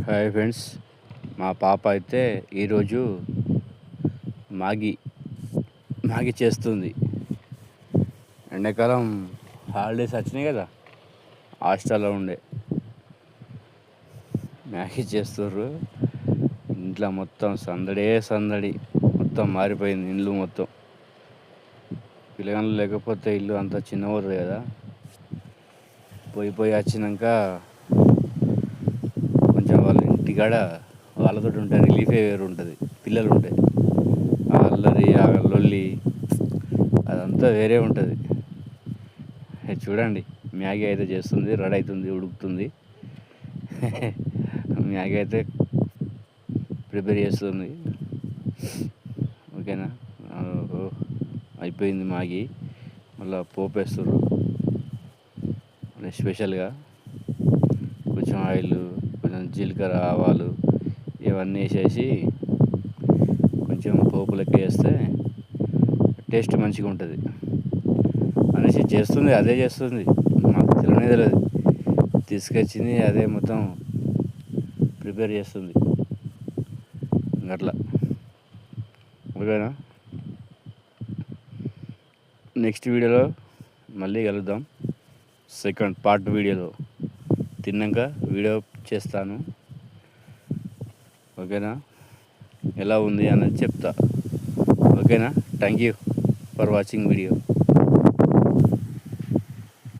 Hi friends, మా పాప అయితే ఈరోజు మ్యాగీ మ్యాగీ చేస్తుంది. ఎండాకాలం హాలిడేస్ వచ్చినాయి కదా, హాస్టల్లో ఉండే మ్యాగీ చేస్తుర్రు. ఇంట్లో మొత్తం సందడే సందడి, మొత్తం మారిపోయింది ఇల్లు మొత్తం. పిల్లగాళ్ళు లేకపోతే ఇల్లు అంతా చిన్నబోతుంది కదా. పోయి వచ్చినాక కొంచెం వాళ్ళ ఇంటికాడ వాళ్ళతో ఉంటే రిలీఫే వేరు ఉంటుంది. పిల్లలు ఉంటే ఆ అల్లరి, ఆ లొల్లి అదంతా వేరే ఉంటుంది. చూడండి, మ్యాగీ అయితే చేస్తుంది, రెడీ అవుతుంది, ఉడుకుతుంది. మ్యాగీ అయితే ప్రిపేర్ చేస్తుంది. ఓకేనా, అయిపోయింది మ్యాగీ. మళ్ళీ పోపు వేస్తారు స్పెషల్గా. కొంచెం ఆయిల్, కొంచెం జీలకర్ర, ఆవాలు ఇవన్నీ వేసేసి కొంచెం పోపులకి వేస్తే టేస్ట్ మంచిగా ఉంటుంది అనేసి చేస్తుంది. అదే చేస్తుంది, మాకు తెలియదు. తీసుకొచ్చింది అదే మొత్తం ప్రిపేర్ చేస్తుంది అట్లా. ఓకేనా, నెక్స్ట్ వీడియోలో మళ్ళీ కలుద్దాం. సెకండ్ పార్ట్ వీడియోలో తిన్నాక వీడియో చేస్తాను. ఓకేనా, ఎలా ఉంది అన్నది చెప్తా. ఓకేనా, thank you for watching video.